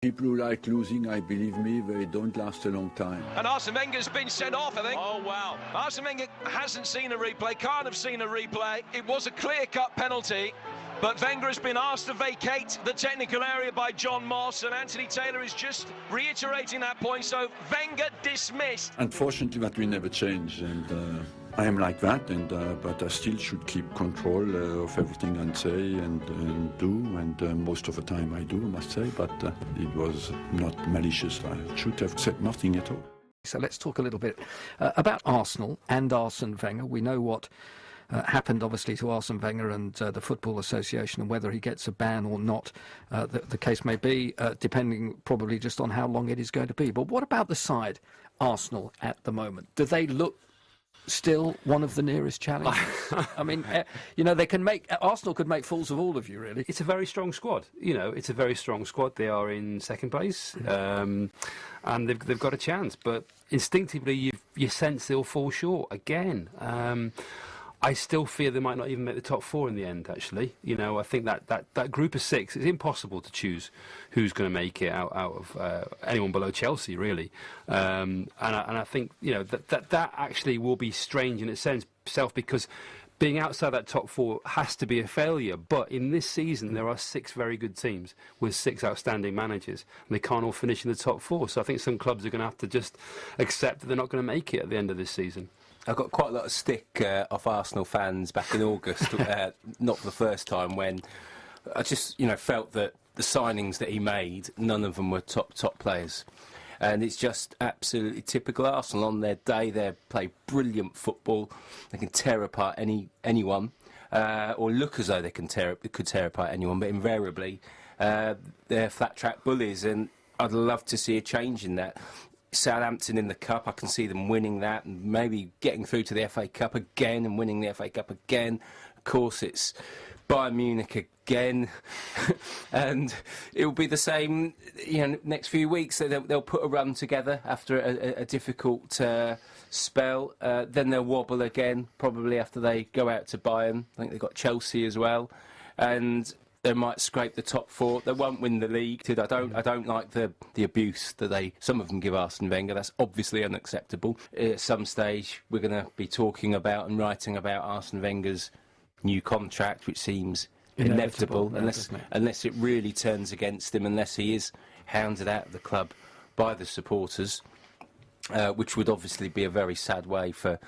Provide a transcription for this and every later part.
People who like losing, I believe me, they don't last a long time. And Arsene Wenger's been sent off, I think. Oh, wow. Arsene Wenger hasn't seen a replay, can't have seen a replay. It was a clear-cut penalty, but Wenger has been asked to vacate the technical area by John Moss, and Anthony Taylor is just reiterating that point, so Wenger dismissed. Unfortunately, that will never change, and I am like that, but I still should keep control of everything I say and do, and most of the time I do, I must say, but it was not malicious. I should have said nothing at all. So let's talk a little bit about Arsenal and Arsene Wenger. We know what happened, obviously, to Arsene Wenger and the Football Association, and whether he gets a ban or not, the case may be, depending probably just on how long it is going to be. But what about the side, Arsenal, at the moment? Do they look still one of the nearest challenges? I mean, they can Arsenal could make fools of all of you, really. It's a very strong squad. It's a very strong squad. They are in second place, and they've got a chance. But instinctively, you sense they'll fall short again. I still fear they might not even make the top four in the end, actually. I think that group of six, it's impossible to choose who's going to make it out of anyone below Chelsea, really. And I think, that actually will be strange in itself, because being outside that top four has to be a failure. But in this season, there are 6 very good teams with 6 outstanding managers, and they can't all finish in the top 4. So I think some clubs are going to have to just accept that they're not going to make it at the end of this season. I got quite a lot of stick off Arsenal fans back in August, not for the first time, when I just felt that the signings that he made, none of them were top players. And it's just absolutely typical Arsenal. On their day, they play brilliant football. They can tear apart anyone, or look as though they could tear apart anyone, but invariably they're flat track bullies, and I'd love to see a change in that. Southampton in the Cup, I can see them winning that and maybe getting through to the FA Cup again and winning the FA Cup again. Of course, it's Bayern Munich again, and it will be the same. Next few weeks they'll put a run together after a difficult spell. Then they'll wobble again, probably after they go out to Bayern. I think they've got Chelsea as well, and they might scrape the top 4. They won't win the league. I don't like the abuse that some of them give Arsene Wenger. That's obviously unacceptable. At some stage, we're going to be talking about and writing about Arsene Wenger's new contract, which seems inevitable unless it really turns against him, unless he is hounded out of the club by the supporters, which would obviously be a very sad way for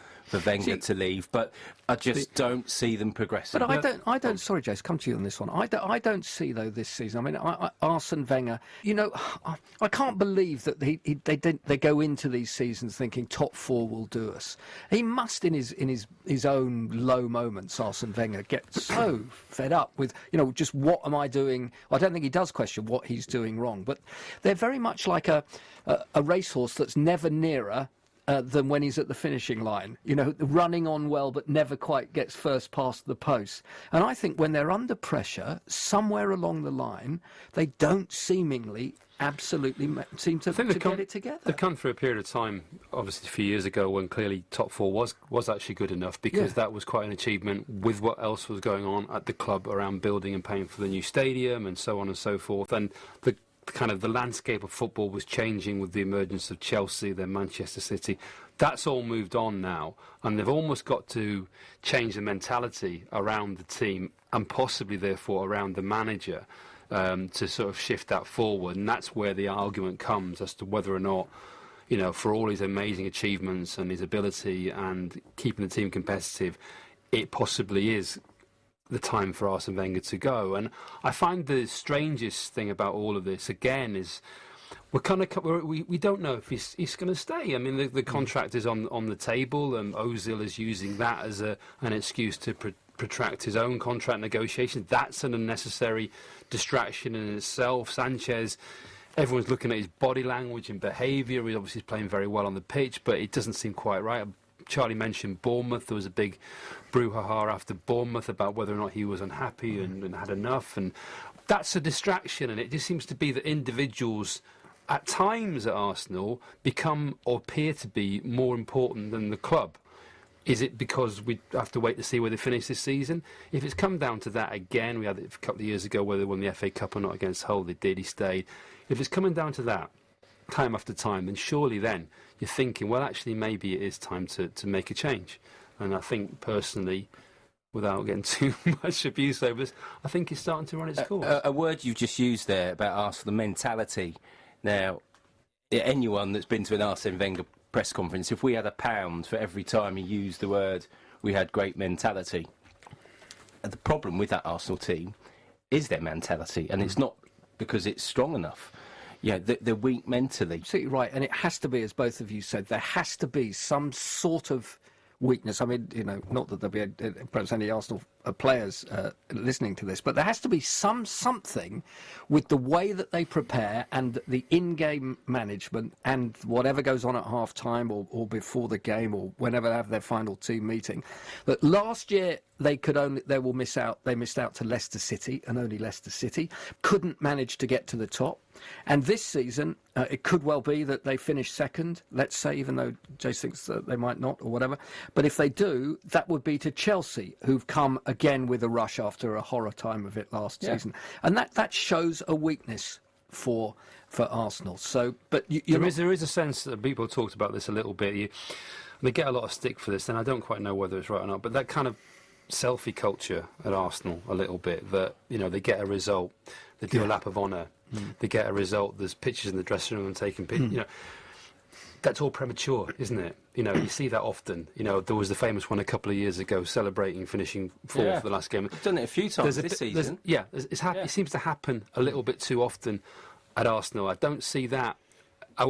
Wenger to leave. But I just don't see them progressing. But I don't. Sorry, Jace, come to you on this one. I don't see, though, this season. I mean, Arsene Wenger. I can't believe that they go into these seasons thinking top 4 will do us. He must, in his own low moments, Arsene Wenger, get so fed up with just what am I doing. Well, I don't think he does question what he's doing wrong, but they're very much like a racehorse that's never nearer than when he's at the finishing line, running on well but never quite gets first past the post. And I think when they're under pressure, somewhere along the line, they don't seemingly absolutely seem to get it together. They've come through a period of time, obviously a few years ago, when clearly top 4 was actually good enough, because that was quite an achievement with what else was going on at the club around building and paying for the new stadium and so on and so forth. And the landscape of football was changing with the emergence of Chelsea, then Manchester City. That's all moved on now, and they've almost got to change the mentality around the team and possibly, therefore, around the manager to sort of shift that forward. And that's where the argument comes as to whether or not, for all his amazing achievements and his ability and keeping the team competitive, it possibly is the time for Arsene Wenger to go. And I find the strangest thing about all of this, again, is we don't know if he's going to stay. I mean, the contract is on the table, and Ozil is using that as an excuse to protract his own contract negotiations. That's an unnecessary distraction in itself. Sanchez, everyone's looking at his body language and behaviour. He obviously is playing very well on the pitch, but it doesn't seem quite right. Charlie mentioned Bournemouth. There was a big brouhaha after Bournemouth about whether or not he was unhappy and had enough, and that's a distraction. And it just seems to be that individuals at times at Arsenal become or appear to be more important than the club. Is it because we have to wait to see where they finish this season? If it's come down to that again, we had it a couple of years ago where they won the FA Cup or not against Hull. They did. He stayed. If it's coming down to that, time after time, then surely then you're thinking, well, actually, maybe it is time to make a change. And I think, personally, without getting too much abuse over this, I think it's starting to run its course. A word you've just used there about Arsenal mentality. Now, anyone that's been to an Arsene Wenger press conference, if we had £1 for every time he used the word, we had great mentality. And the problem with that Arsenal team is their mentality, and it's not because it's strong enough. Yeah, they're weak mentally. Absolutely right, and it has to be, as both of you said, there has to be some sort of weakness. I mean, you know, not that there'll be perhaps any Arsenal players listening to this, but there has to be something with the way that they prepare and the in-game management and whatever goes on at half-time or before the game or whenever they have their final team meeting. That last year they missed out to Leicester City, and only Leicester City couldn't manage to get to the top. And this season, it could well be that they finish second, let's say, even though Jace thinks that they might not or whatever. But if they do, that would be to Chelsea, who've come again with a rush after a horror time of it last season. And that shows a weakness for Arsenal. So, but there is a sense that people talked about this a little bit. They get a lot of stick for this, and I don't quite know whether it's right or not, but that kind of selfie culture at Arsenal a little bit, that, you know, they get a result, they do a lap of honour, they get a result, there's pictures in the dressing room and taking pictures, you know, that's all premature, isn't it? You know, you see that often. You know, there was the famous one a couple of years ago, celebrating finishing fourth for the last game. I've done it a few times this season. It seems to happen a little bit too often at Arsenal. I don't see that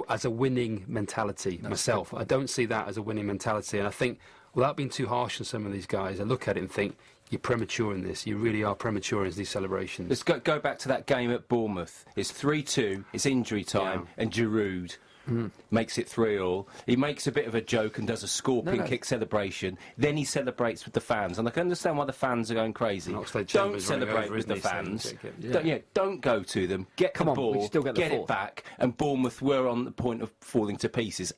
as a winning mentality myself. I don't see that as a winning mentality, and I think, without being too harsh on some of these guys, I look at it and think, you're premature in this. You really are premature in these celebrations. Let's go back to that game at Bournemouth. It's 3-2, it's injury time, and Giroud makes it 3-3. He makes a bit of a joke and does a scorpion kick celebration. Then he celebrates with the fans, and I can understand why the fans are going crazy. Don't celebrate with the fans. Don't go to them. Get the ball, get it back. And Bournemouth were on the point of falling to pieces.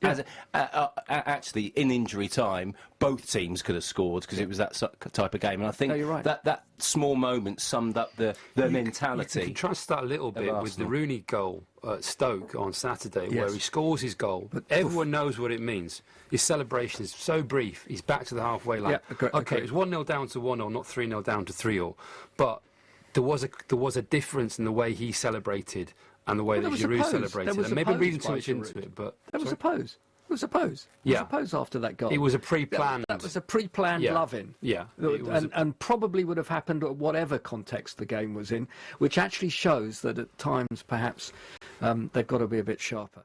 Actually, in injury time, both teams could have scored because it was that type of game. And I think that small moment summed up the mentality. You can try and start a little bit with the Rooney goal at Stoke on Saturday, where he scores his goal, but everyone knows what it means. His celebration is so brief. He's back to the halfway line. Okay, it was 1-0 down to 1-0, not 3-0 down to 3-0. But there was a difference in the way he celebrated and the way that Giroud celebrated. And maybe reading too much into it, but there was a pose. It was a pose. It was a pose after that goal. It was a pre-planned. That was a pre-planned love-in. Yeah. And probably would have happened at whatever context the game was in, which actually shows that at times, perhaps, they've got to be a bit sharper.